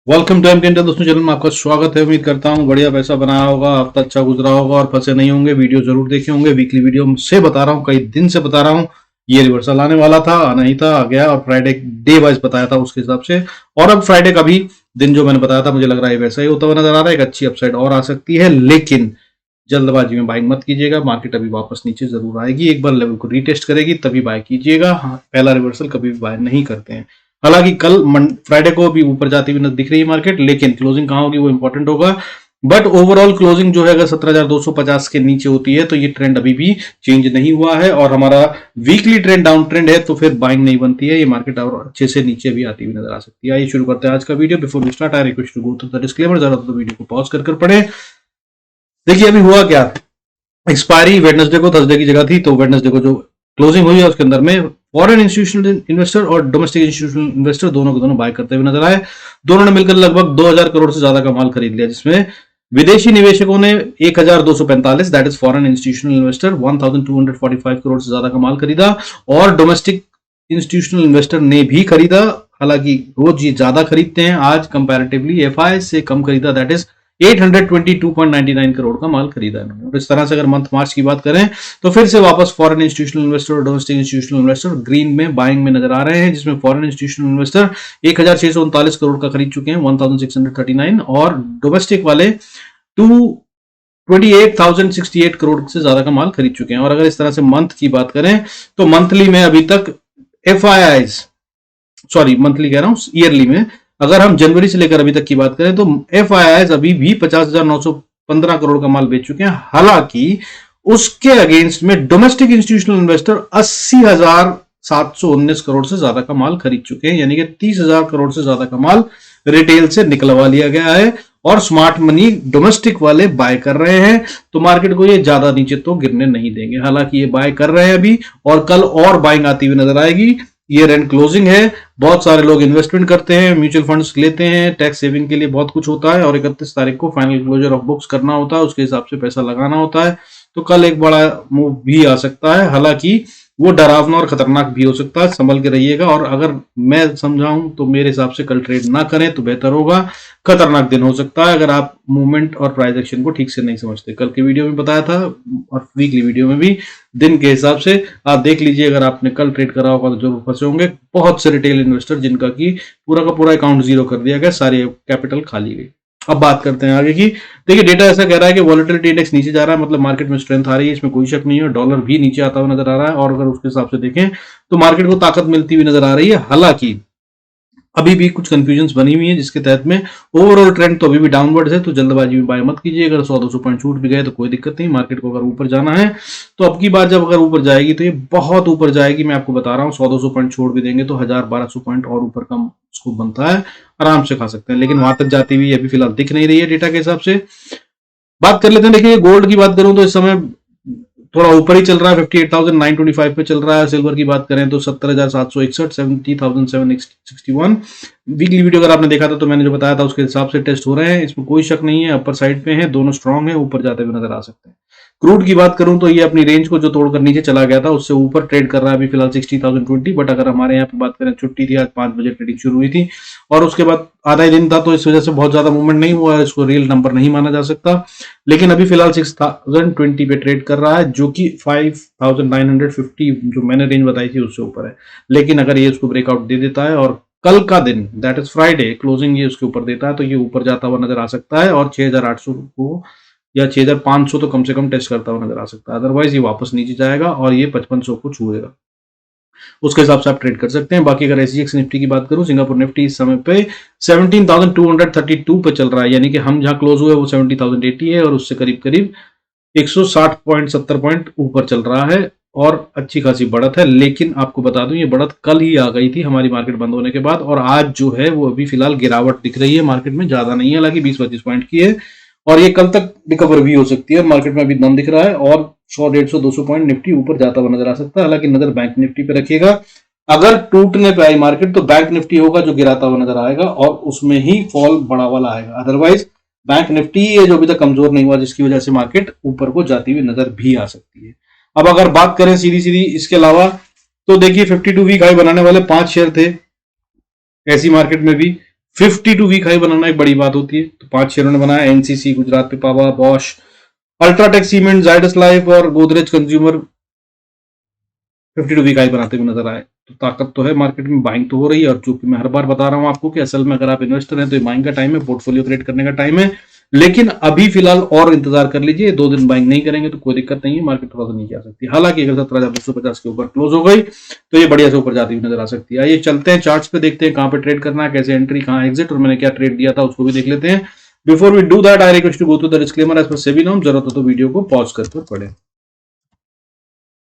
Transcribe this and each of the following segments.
Welcome to M India दोस्तों, channel में आपका स्वागत है। उम्मीद करता हूँ बढ़िया पैसा बनाया होगा, हफ्ता अच्छा गुजरा होगा और फंसे नहीं होंगे। वीडियो जरूर देखे होंगे। वीकली वीडियो से बता रहा हूँ, कई दिन से बता रहा हूँ। ये रिवर्सल आने वाला था, आना ही था, आ गया। और फ्राइडे डे वाइज बताया था उसके हिसाब से। और अब फ्राइडे का भी दिन जो मैंने बताया था, मुझे लग रहा है वैसा ही होता हुआ नजर आ रहा है। एक अच्छी अपसाइड और आ सकती है, लेकिन जल्दबाजी में बाइंग मत कीजिएगा। मार्केट अभी वापस नीचे जरूर आएगी, एक बार लेवल को रीटेस्ट करेगी तभी बाय कीजिएगा। हाँ, पहला रिवर्सल कभी भी बाय नहीं करते हैं। हालांकि कल फ्राइडे को भी ऊपर जाती हुई दिख रही है मार्केट, लेकिन क्लोजिंग कहाँ होगी वो इंपॉर्टेंट होगा। बट ओवरऑल क्लोजिंग जो है अगर 17,250 के नीचे होती है तो ये ट्रेंड अभी भी चेंज नहीं हुआ है और हमारा वीकली ट्रेंड डाउन ट्रेंड है, तो फिर बाइंग नहीं बनती है। ये मार्केट और अच्छे से नीचे भी आती हुई नजर आ सकती है। आइए शुरू करते हैं आज का video. Before we start I request to go through the disclaimer. जरा तो वीडियो को पॉज कर पढ़े। देखिए अभी हुआ क्या, एक्सपायरी वेडनेसडे को थर्सडे की जगह थी, तो वेडनेसडे को जो क्लोजिंग हुई है उसके अंदर में फॉरेन इंस्टीट्यूशनल इन्वेस्टर और डोमेस्टिक इंस्टीट्यूशनल इन्वेस्टर दोनों के दोनों बाय करते हुए नजर आए। दोनों ने मिलकर लगभग 2000 करोड़ से ज्यादा का माल खरीद लिया, जिसमें विदेशी निवेशकों ने 1245, that is foreign institutional investor 1245 crore से ज्यादा का माल खरीदा और डोमेस्टिक इंस्टीट्यूशनल इन्वेस्टर ने भी खरीदा। हालांकि रोज ये ज्यादा खरीदते हैं, आज कंपैरेटिवली एफआई से कम खरीदा, दैट इज 822.99 करोड़ का माल खरीदा इन्होंने। और इस तरह से अगर मंथ मार्च की बात करें तो फिर से वापस फॉरेन इंस्टीट्यूशनल इन्वेस्टर और डोमेस्टिक इंस्टीट्यूशनल इन्वेस्टर ग्रीन में बाइंग में नजर आ रहे हैं, जिसमें फॉरेन इंस्टीट्यूशनल इन्वेस्टर 1639 करोड़ का खरीद चुके हैं 1639, और डोमेस्टिक वाले 228,068 करोड़ से ज्यादा का माल खरीद चुके हैं। और अगर इस तरह से मंथ की बात करें तो मंथली में अभी तक मंथली कह रहा हूं, ईयरली में अगर हम जनवरी से लेकर अभी तक की बात करें तो एफआईआई अभी भी 50,915 करोड़ का माल बेच चुके हैं। हालांकि उसके अगेंस्ट में डोमेस्टिक इंस्टीट्यूशनल इन्वेस्टर 80,719 करोड़ से ज्यादा का माल खरीद चुके हैं, यानी कि 30,000 करोड़ से ज्यादा का माल रिटेल से निकलवा लिया गया है और स्मार्ट मनी डोमेस्टिक वाले बाय कर रहे हैं। तो मार्केट को ये ज्यादा नीचे तो गिरने नहीं देंगे। हालांकि ये बाय कर रहे हैं अभी, और कल और बाइंग आती हुई नजर आएगी। ईयर एंड क्लोजिंग है, बहुत सारे लोग इन्वेस्टमेंट करते हैं, म्यूचुअल फंड्स लेते हैं, टैक्स सेविंग के लिए बहुत कुछ होता है, और 31 तारीख को फाइनल क्लोजर ऑफ बुक्स करना होता है, उसके हिसाब से पैसा लगाना होता है। तो कल एक बड़ा मूव भी आ सकता है, हालांकि वो डरावना और खतरनाक भी हो सकता है, संभल के रहिएगा। और अगर मैं समझाऊं तो मेरे हिसाब से कल ट्रेड ना करें तो बेहतर होगा। खतरनाक दिन हो सकता है अगर आप मूवमेंट और प्राइस एक्शन को ठीक से नहीं समझते। कल के वीडियो में बताया था और वीकली वीडियो में भी दिन के हिसाब से आप देख लीजिए। अगर आपने कल ट्रेड करा होगा तो जरूर फंसे होंगे। बहुत से रिटेल इन्वेस्टर जिनका की पूरा का पूरा अकाउंट जीरो कर दिया गया, सारी कैपिटल खाली गई। अब बात करते हैं आगे की। देखिए डेटा ऐसा कह रहा है कि वॉलेटिलिटी इंडेक्स नीचे जा रहा है, मतलब मार्केट में स्ट्रेंथ आ रही है, इसमें कोई शक नहीं है। डॉलर भी नीचे आता हुआ नजर आ रहा है, और अगर उसके हिसाब से देखें तो मार्केट को ताकत मिलती हुई नजर आ रही है। हालांकि अभी भी कुछ कंफ्यूजन बनी हुई है, जिसके तहत में ओवरऑल ट्रेंड तो अभी भी डाउनवर्ड है, तो जल्दबाजी में बाय मत कीजिए। अगर 100-200 पॉइंट छूट भी गए तो कोई दिक्कत नहीं। मार्केट को अगर ऊपर जाना है तो अब की बार जब अगर ऊपर जाएगी तो ये बहुत ऊपर जाएगी, मैं आपको बता रहा हूँ। 100-200 पॉइंट छोड़ भी देंगे तो 1000-1200 पॉइंट और ऊपर का उसको बनता है, आराम से खा सकते हैं। लेकिन वहां तक जाती हुई अभी फिलहाल दिख नहीं रही है डेटा के हिसाब से। बात कर लेते हैं। देखिए गोल्ड की बात करूं तो इस समय थोड़ा ऊपर ही चल रहा है, 58,925 पे चल रहा है। सिल्वर की बात करें तो 70,761, 70,761। वीकली वीडियो अगर आपने देखा था तो मैंने जो बताया था उसके हिसाब से टेस्ट हो रहे हैं, इसमें कोई शक नहीं है। अपर साइड पे है, दोनों स्ट्रांग है, ऊपर जाते हुए नजर आ सकते हैं। क्रूड की बात करूं तो ये अपनी रेंज को जो तोड़कर नीचे चला गया था उससे ऊपर ट्रेड कर रहा है अभी फिलहाल 60,020। बट अगर हमारे यहाँ पे बात करें, छुट्टी थी आज, 5 बजे ट्रेडिंग शुरू हुई थी और उसके बाद आधा ही दिन था, तो इस वजह से बहुत ज्यादा मूवमेंट नहीं हुआ है, इसको रियल नंबर नहीं माना जा सकता। लेकिन अभी फिलहाल 6020 पे ट्रेड कर रहा है, जो कि 5950 जो मैंने रेंज बताई थी उससे ऊपर है। लेकिन अगर ये उसको ब्रेकआउट दे देता है और कल का दिन दैट इज फ्राइडे क्लोजिंग ये उसके ऊपर देता है तो ये ऊपर जाता हुआ नजर आ सकता है, और 6800 को या 6500 तो कम से कम टेस्ट करता हुआ नजर आ सकता है। अदरवाइज ये वापस नीचे जाएगा और ये 5500 को छूएगा, उसके हिसाब से आप ट्रेड कर सकते हैं। बाकी अगर एसजीएक्स निफ्टी की बात करूं, सिंगापुर निफ्टी इस समय पे 17,232 पे चल रहा है, यानी कि हम जहां क्लोज हुए वो 70,080 है और उससे करीब करीब 160.70 पॉइंट ऊपर चल रहा है और अच्छी खासी बढ़त है। लेकिन आपको बता दूं ये बढ़त कल ही आ गई थी हमारी मार्केट बंद होने के बाद, और आज जो है वो अभी फिलहाल गिरावट दिख रही है मार्केट में, ज्यादा नहीं है, हालांकि 20-25 पॉइंट की है, और ये कल तक रिकवर भी हो सकती है। मार्केट में अभी दम दिख रहा है और 100, 150, 200 पॉइंट निफ्टी ऊपर जाता हुआ नजर आ सकता है। हालांकि नजर बैंक निफ्टी पे रखिएगा, अगर टूटने पे आई मार्केट तो बैंक निफ्टी होगा जो गिराता हुआ नजर आएगा और उसमें ही फॉल बड़ा वाला आएगा। अदरवाइज बैंक निफ्टी ये जो अभी तक कमजोर नहीं हुआ, जिसकी वजह से मार्केट ऊपर को जाती हुई नजर भी आ सकती है। अब अगर बात करें सीधी सीधी इसके अलावा, तो देखिए 52 वीक हाई बनाने वाले 5 शेयर थे ऐसी मार्केट में भी, 52 वीक हाई बनाना एक बड़ी बात होती है। तो 5 शेयरों ने बनाया, NCC, Gujarat Pipavav, Bosch, UltraTech cement, Zydus life और गोदरेज कंज्यूमर 52 वीक हाई बनाते हुए नजर आए। तो ताकत तो है मार्केट में, बाइंग तो हो रही है। और चूंकि मैं हर बार बता रहा हूं आपको कि असल में अगर आप इन्वेस्टर हैं तो ये बाइंग का टाइम है, पोर्टफोलियो क्रिएट करने का टाइम है। लेकिन अभी फिलहाल और इंतजार कर लीजिए, 2 दिन बाइंग नहीं करेंगे तो कोई दिक्कत नहीं है, मार्केट थोड़ा सा नीचे आ सकती है। हालांकि अगर 17,250 के ऊपर क्लोज हो गई तो ये बढ़िया से ऊपर जाती हुई नजर आ सकती है। आइए चलते हैं चार्ट्स पे, देखते हैं कहां पे ट्रेड करना है, कैसे एंट्री, कहां एग्जिट, और मैंने क्या ट्रेड दिया था उसको भी देख लेते हैं। Before we do that I request to go to the disclaimer as per SEBI norm. जरूरत हो तो वीडियो को पॉज करके पढ़ें।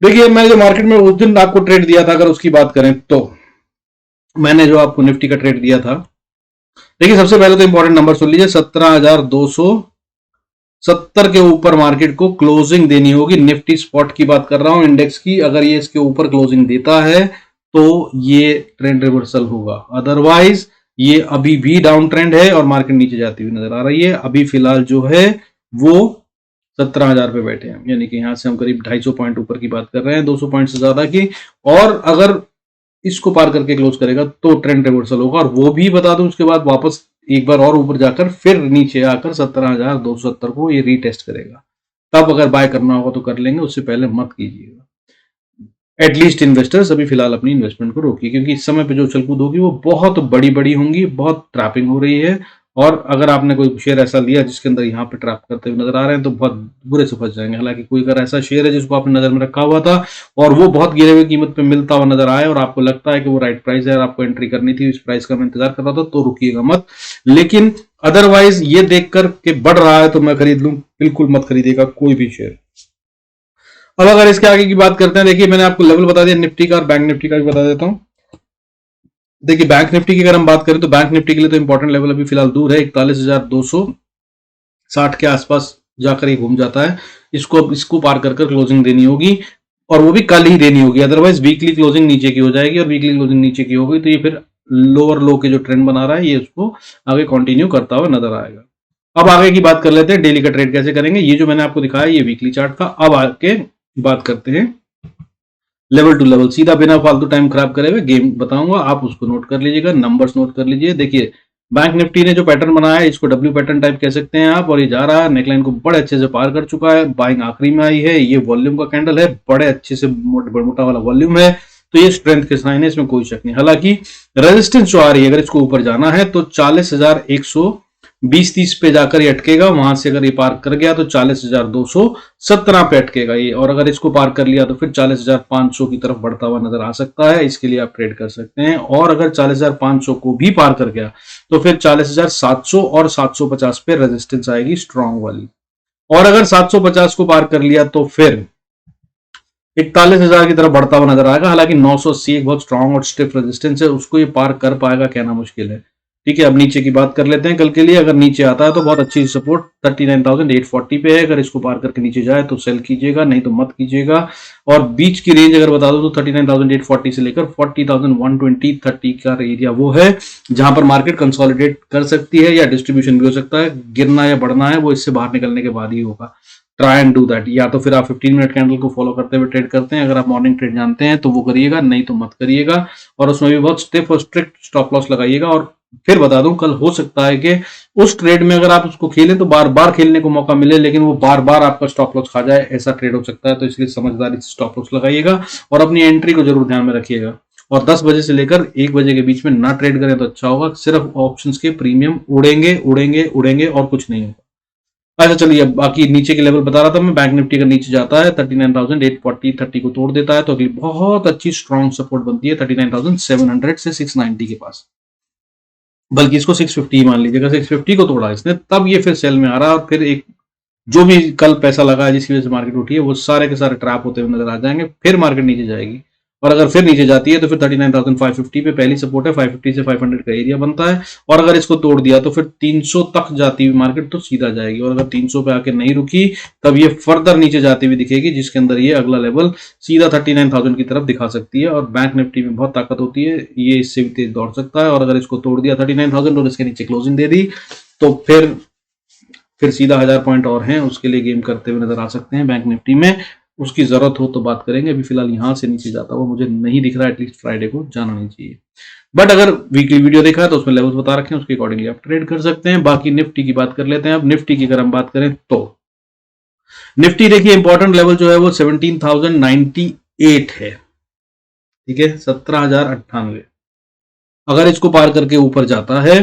देखिए, मैं जो मार्केट में उस दिन आपको ट्रेड दिया था, अगर उसकी बात करें तो मैंने जो आपको निफ्टी का ट्रेड दिया था, देखिए सबसे पहले तो इंपॉर्टेंट नंबर सुन लीजिए, 17,270 के ऊपर मार्केट को क्लोजिंग देनी होगी। निफ्टी स्पॉट की बात कर रहा हूं, इंडेक्स की। अगर ये इसके ऊपर क्लोजिंग देता है तो ये ट्रेंड रिवर्सल होगा, अदरवाइज ये अभी भी डाउन ट्रेंड है और मार्केट नीचे जाती हुई नजर आ रही है। अभी फिलहाल जो है वो 17,000 पे बैठे हैं, यानी कि यहां से हम करीब 250 पॉइंट ऊपर की बात कर रहे हैं, 200 पॉइंट से ज्यादा की। और अगर इसको पार करके क्लोज करेगा तो ट्रेंड रिवर्सल होगा, और वो भी बता दूं उसके बाद वापस एक बार और ऊपर जाकर फिर नीचे आकर 17,270 को ये रीटेस्ट करेगा। तब अगर बाय करना होगा तो कर लेंगे, उससे पहले मत कीजिएगा। एटलीस्ट इन्वेस्टर्स अभी फिलहाल अपनी इन्वेस्टमेंट को रोकिए, क्योंकि इस समय पे जो उछल कूद होगी वो बहुत बड़ी बड़ी होंगी, बहुत ट्रैपिंग हो रही है। और अगर आपने कोई शेयर ऐसा लिया जिसके अंदर यहाँ पे ट्रैप करते हुए नजर आ रहे हैं तो बहुत बुरे से फंस जाएंगे। हालांकि कोई अगर ऐसा शेयर है जिसको आपने नजर में रखा हुआ था और वो बहुत गिरे हुए कीमत पे मिलता हुआ नजर आए और आपको लगता है कि वो राइट प्राइस है और आपको एंट्री करनी थी, इस प्राइस का मैं इंतजार कर रहा था, तो रुकिएगा मत। लेकिन अदरवाइज ये देखकर के बढ़ रहा है तो मैं खरीद लूं, बिल्कुल मत खरीदिएगा कोई भी शेयर। अब अगर इसके आगे की बात करते हैं, देखिए मैंने आपको लेवल बता दिया निफ्टी का, और बैंक निफ्टी का भी बता देता हूं। देखिए बैंक निफ्टी की अगर हम बात करें तो बैंक निफ्टी के लिए तो इंपॉर्टेंट लेवल अभी फिलहाल दूर है, 41,260 के आसपास जाकर ये घूम जाता है। इसको पार कर क्लोजिंग देनी होगी, और वो भी कल ही देनी होगी, अदरवाइज वीकली क्लोजिंग नीचे की हो जाएगी, और वीकली क्लोजिंग नीचे की होगी तो ये फिर लोअर लो के जो ट्रेंड बना रहा है ये उसको आगे कंटिन्यू करता हुआ नजर आएगा। अब आगे की बात कर लेते हैं, डेली का ट्रेड कैसे करेंगे। ये जो मैंने आपको दिखाया ये वीकली चार्ट था। अब आगे बात करते हैं लेवल टू लेवल, सीधा बिना फालतू टाइम खराब करे हुए गेम बताऊंगा, आप उसको नोट कर लीजिएगा, नंबर्स नोट कर लीजिए। देखिए बैंक निफ्टी ने जो पैटर्न बनाया है इसको डब्ल्यू पैटर्न टाइप कह सकते हैं आप, और ये जा रहा है नेकलाइन को बड़े अच्छे से पार कर चुका है, बाइंग आखिरी में आई है, ये वॉल्यूम का कैंडल है, बड़े अच्छे से मोटा वाला वॉल्यूम है, तो ये स्ट्रेंथ के साइन है, इसमें कोई शक नहीं। हालांकि रेजिस्टेंस जो आ रही है, अगर इसको ऊपर जाना है तो 40,120-30 पे जाकर ये अटकेगा, वहां से अगर ये पार कर गया तो 40,217 पे अटकेगा ये, और अगर इसको पार कर लिया तो फिर 40,500 की तरफ बढ़ता हुआ नजर आ सकता है, इसके लिए आप ट्रेड कर सकते हैं। और अगर 40,500 को भी पार कर गया तो फिर 40,700 और 750 पे रेजिस्टेंस आएगी स्ट्रॉन्ग वाली, और अगर 750 को पार कर लिया तो फिर 41,000 की तरफ बढ़ता हुआ नजर आएगा। हालांकि 980 एक बहुत स्ट्रॉन्ग और स्टिफ रेजिस्टेंस है, उसको ये पार कर पाएगा कहना मुश्किल है। ठीक है, अब नीचे की बात कर लेते हैं कल के लिए। अगर नीचे आता है तो बहुत अच्छी सपोर्ट 39,840 पे है, अगर इसको पार करके नीचे जाए तो सेल कीजिएगा, नहीं तो मत कीजिएगा। और बीच की रेंज अगर बता दो तो 39,840 से लेकर 40,120-30 का एरिया वो है जहां पर मार्केट कंसोलिडेट कर सकती है, या डिस्ट्रीब्यूशन भी हो सकता है। गिरना या बढ़ना है वो इससे बाहर निकलने के बाद ही होगा। ट्राई एंड डू दैट, या तो फिर आप 15 मिनट कैंडल को फॉलो करते हुए ट्रेड करते हैं, अगर आप मॉर्निंग ट्रेड जानते हैं तो वो करिएगा, नहीं तो मत करिएगा। और उसमें भी बहुत स्टिफ और स्ट्रिक्ट स्टॉप लॉस लगाइएगा। और फिर बता दूं, कल हो सकता है कि उस ट्रेड में अगर आप उसको खेलें तो बार बार खेलने को मौका मिले, लेकिन वो बार बार आपका स्टॉप लॉस खा जाए, ऐसा ट्रेड हो सकता है। तो इसलिए समझदारी से स्टॉप लॉस लगाइएगा और अपनी एंट्री को जरूर ध्यान में रखिएगा। और 10 बजे से लेकर 1 बजे के बीच में ना ट्रेड करें तो अच्छा होगा, सिर्फ ऑप्शंस के प्रीमियम उड़ेंगे उड़ेंगे उड़ेंगे और कुछ नहीं होगा। अच्छा चलिए, अब बाकी नीचे के लेवल बता रहा था मैं। बैंक निफ्टी का नीचे जाता है 39,840, 30 को तोड़ देता है तो अगली बहुत अच्छी स्ट्रॉन्ग सपोर्ट बनती है 39,700 से 690 के पास, बल्कि इसको 650 मान लीजिएगा। 650 को तोड़ा इसने, तब ये फिर सेल में आ रहा है, और फिर एक जो भी कल पैसा लगा है जिसकी वजह से मार्केट उठी है वो सारे के सारे ट्रैप होते हुए नजर आ जाएंगे, फिर मार्केट नीचे जाएगी। और अगर फिर नीचे जाती है तो फिर 39,550 पे पहली सपोर्ट है, 550 से 500 का एरिया बनता है, और अगर इसको तोड़ दिया तो फिर 300 तक जाती हुई मार्केट तो सीधा जाएगी। और अगर 300 पे आके नहीं रुकी तब ये फर्दर नीचे जाती हुई दिखेगी, जिसके अंदर ये अगला लेवल सीधा 39,000 की तरफ दिखा सकती है। और बैंक निफ्टी में बहुत ताकत होती है, ये इससे भी तेज दौड़ सकता है। और अगर इसको तोड़ दिया 39,000 और इसके नीचे क्लोजिंग दे दी तो फिर सीधा 1000 पॉइंट और हैं, उसके लिए गेम करते हुए नजर आ सकते हैं बैंक निफ्टी में। उसकी जरूरत हो तो बात करेंगे, अभी फिलहाल यहां से नीचे जाता हुआ मुझे नहीं दिख रहा, एटलीस्ट फ्राइडे को जाना नहीं चाहिए। बट अगर वीकली वीडियो देखा है तो उसमें लेवल्स बता रखे हैं, उसके अकॉर्डिंगली आप ट्रेड कर सकते हैं। बाकी निफ्टी की बात कर लेते हैं। अब निफ्टी की अगर हम बात करें तो निफ्टी देखिए इंपॉर्टेंट लेवल जो है वो 17,098 है, ठीक है, 17,098। अगर इसको पार करके ऊपर जाता है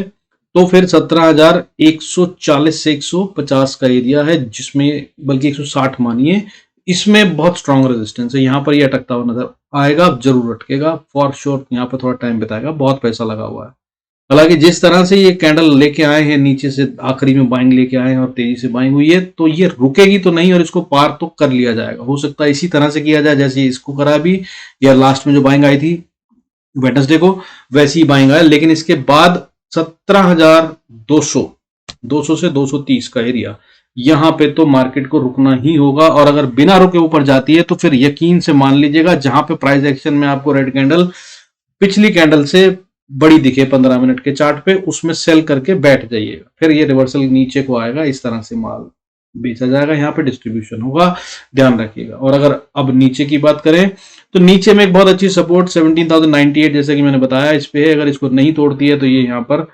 तो फिर 17,140 से 150 का एरिया है, जिसमें बल्कि 160 मानिए, इसमें बहुत स्ट्रांग रेजिस्टेंस है। यहां पर ये अटकता हुआ नजर आएगा, जरूर अटकेगा फॉर श्योर, यहाँ पर थोड़ा टाइम बिताएगा, बहुत पैसा लगा हुआ है। हालांकि जिस तरह से ये कैंडल लेके आए हैं, नीचे से आखिरी में बाइंग लेके आए हैं और तेजी से बाइंग हुई है, तो ये रुकेगी तो नहीं और इसको पार तो कर लिया जाएगा। हो सकता है इसी तरह से किया जाए जैसे इसको करा भी, या लास्ट में जो बाइंग आई थी वेडनेसडे को, वैसी ही बाइंग आया। लेकिन इसके बाद 17,200 से 230 का एरिया, यहां पे तो मार्केट को रुकना ही होगा। और अगर बिना रुके ऊपर जाती है तो फिर यकीन से मान लीजिएगा, जहां पे प्राइस एक्शन में आपको रेड कैंडल पिछली कैंडल से बड़ी दिखे 15 मिनट के चार्ट पे, उसमें सेल करके बैठ जाइएगा। फिर ये रिवर्सल नीचे को आएगा, इस तरह से माल बेचा जाएगा, यहाँ पे डिस्ट्रीब्यूशन होगा, ध्यान रखिएगा। और अगर अब नीचे की बात करें तो नीचे में एक बहुत अच्छी सपोर्ट 17,098 जैसे कि मैंने बताया इस पे है। अगर इसको नहीं तोड़ती है तो ये यहाँ पर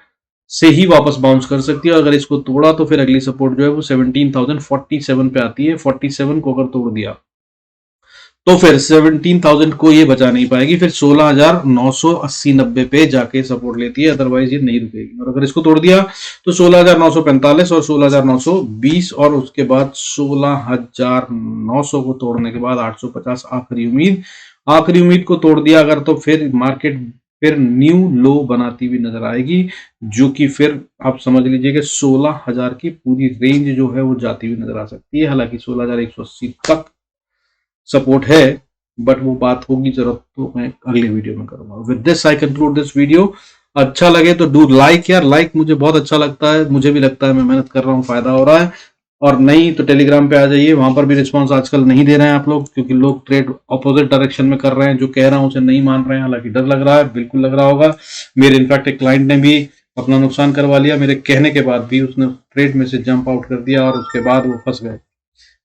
से ही वापस बाउंस कर सकती है। अगर इसको तोड़ा तो फिर अगली सपोर्ट जो है वो 17,047 पे आती है। 47 को अगर तोड़ दिया तो फिर 17,000 को ये बचा नहीं पाएगी, फिर 16,980-90 पे जाके सपोर्ट लेती है, अदरवाइज ये नहीं रुकेगी। और अगर इसको तोड़ दिया तो 16,945 और 16,920 और उसके बाद 16,900 को तोड़ने के बाद 850 आखिरी उम्मीद। आखिरी उम्मीद को तोड़ दिया अगर, तो फिर मार्केट फिर न्यू लो बनाती हुई नजर आएगी, जो कि फिर आप समझ लीजिए कि 16,000 की पूरी रेंज जो है वो जाती हुई नजर आ सकती है। हालांकि 16,180 तक सपोर्ट है, बट वो बात होगी जरूरत तो मैं अगले वीडियो में करूंगा। With this I conclude this video. अच्छा लगे तो डू लाइक यार, लाइक मुझे बहुत अच्छा लगता है, मुझे भी लगता है मैं मेहनत कर रहा हूँ, फायदा हो रहा है। और नहीं तो टेलीग्राम पे आ जाइए, वहां पर भी रिस्पांस आजकल नहीं दे रहे हैं आप लोग, क्योंकि लोग ट्रेड ऑपोजिट डायरेक्शन में कर रहे हैं। जो कह रहा हूं उसे नहीं मान रहे हैं, हालांकि डर लग रहा है, बिल्कुल लग रहा होगा। मेरे इनफैक्ट एक क्लाइंट ने भी अपना नुकसान करवा लिया मेरे कहने के बाद भी, उसने ट्रेड में से जंप आउट कर दिया और उसके बाद वो फंस गए।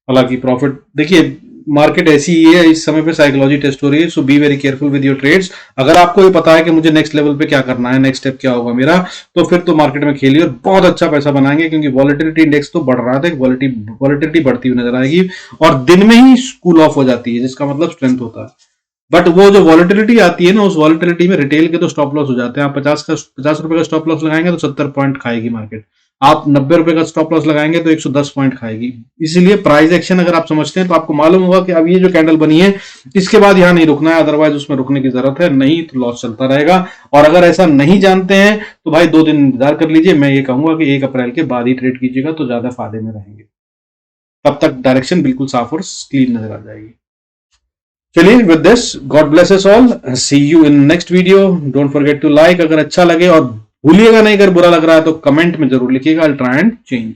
हालांकि प्रॉफिट देखिए, मार्केट ऐसी ही है, इस समय पे साइकोलॉजी टेस्ट हो रही है, so be very careful with your trades. अगर आपको ये पता है कि मुझे नेक्स्ट लेवल पे क्या करना है, नेक्स्ट स्टेप क्या होगा मेरा, तो फिर तो मार्केट में खेलिए और बहुत अच्छा पैसा बनाएंगे, क्योंकि वॉलेटिलिटी इंडेक्स तो बढ़ रहा था, वॉलेटिलिटी बढ़ती हुई नजर आएगी और दिन में ही कूल ऑफ हो जाती है, जिसका मतलब स्ट्रेंथ होता है। बट वो जो वॉलेटिलिटी आती है ना, उस वॉलेटिलिटी में रिटेल के तो स्टॉप लॉस हो जाते हैं। आप 50 रुपए का स्टॉप लॉस लगाएंगे तो 70 पॉइंट खाएगी मार्केट। आप 90 रुपए का स्टॉप लॉस लगाएंगे तो 110 पॉइंट खाएगी। इसलिए प्राइस एक्शन अगर आप समझते हैं तो आपको मालूम होगा कि अब ये जो कैंडल बनी है इसके बाद यहां नहीं रुकना है, अदरवाइज उसमें रुकने की जरूरत है, नहीं तो लॉस चलता रहेगा। और अगर ऐसा नहीं जानते हैं तो भाई 2 दिन इंतजार कर लीजिए। मैं ये कहूंगा कि 1 अप्रैल के बाद ही ट्रेड कीजिएगा तो ज्यादा फायदे में रहेंगे, तब तक डायरेक्शन बिल्कुल साफ और क्लीन नजर आ जाएगी। चलिए, with this God bless us all, see you in next video. Don't forget to like अगर अच्छा लगे, और भूलिएगा नहीं अगर बुरा लग रहा है तो कमेंट में जरूर लिखिएगा, I will try and change.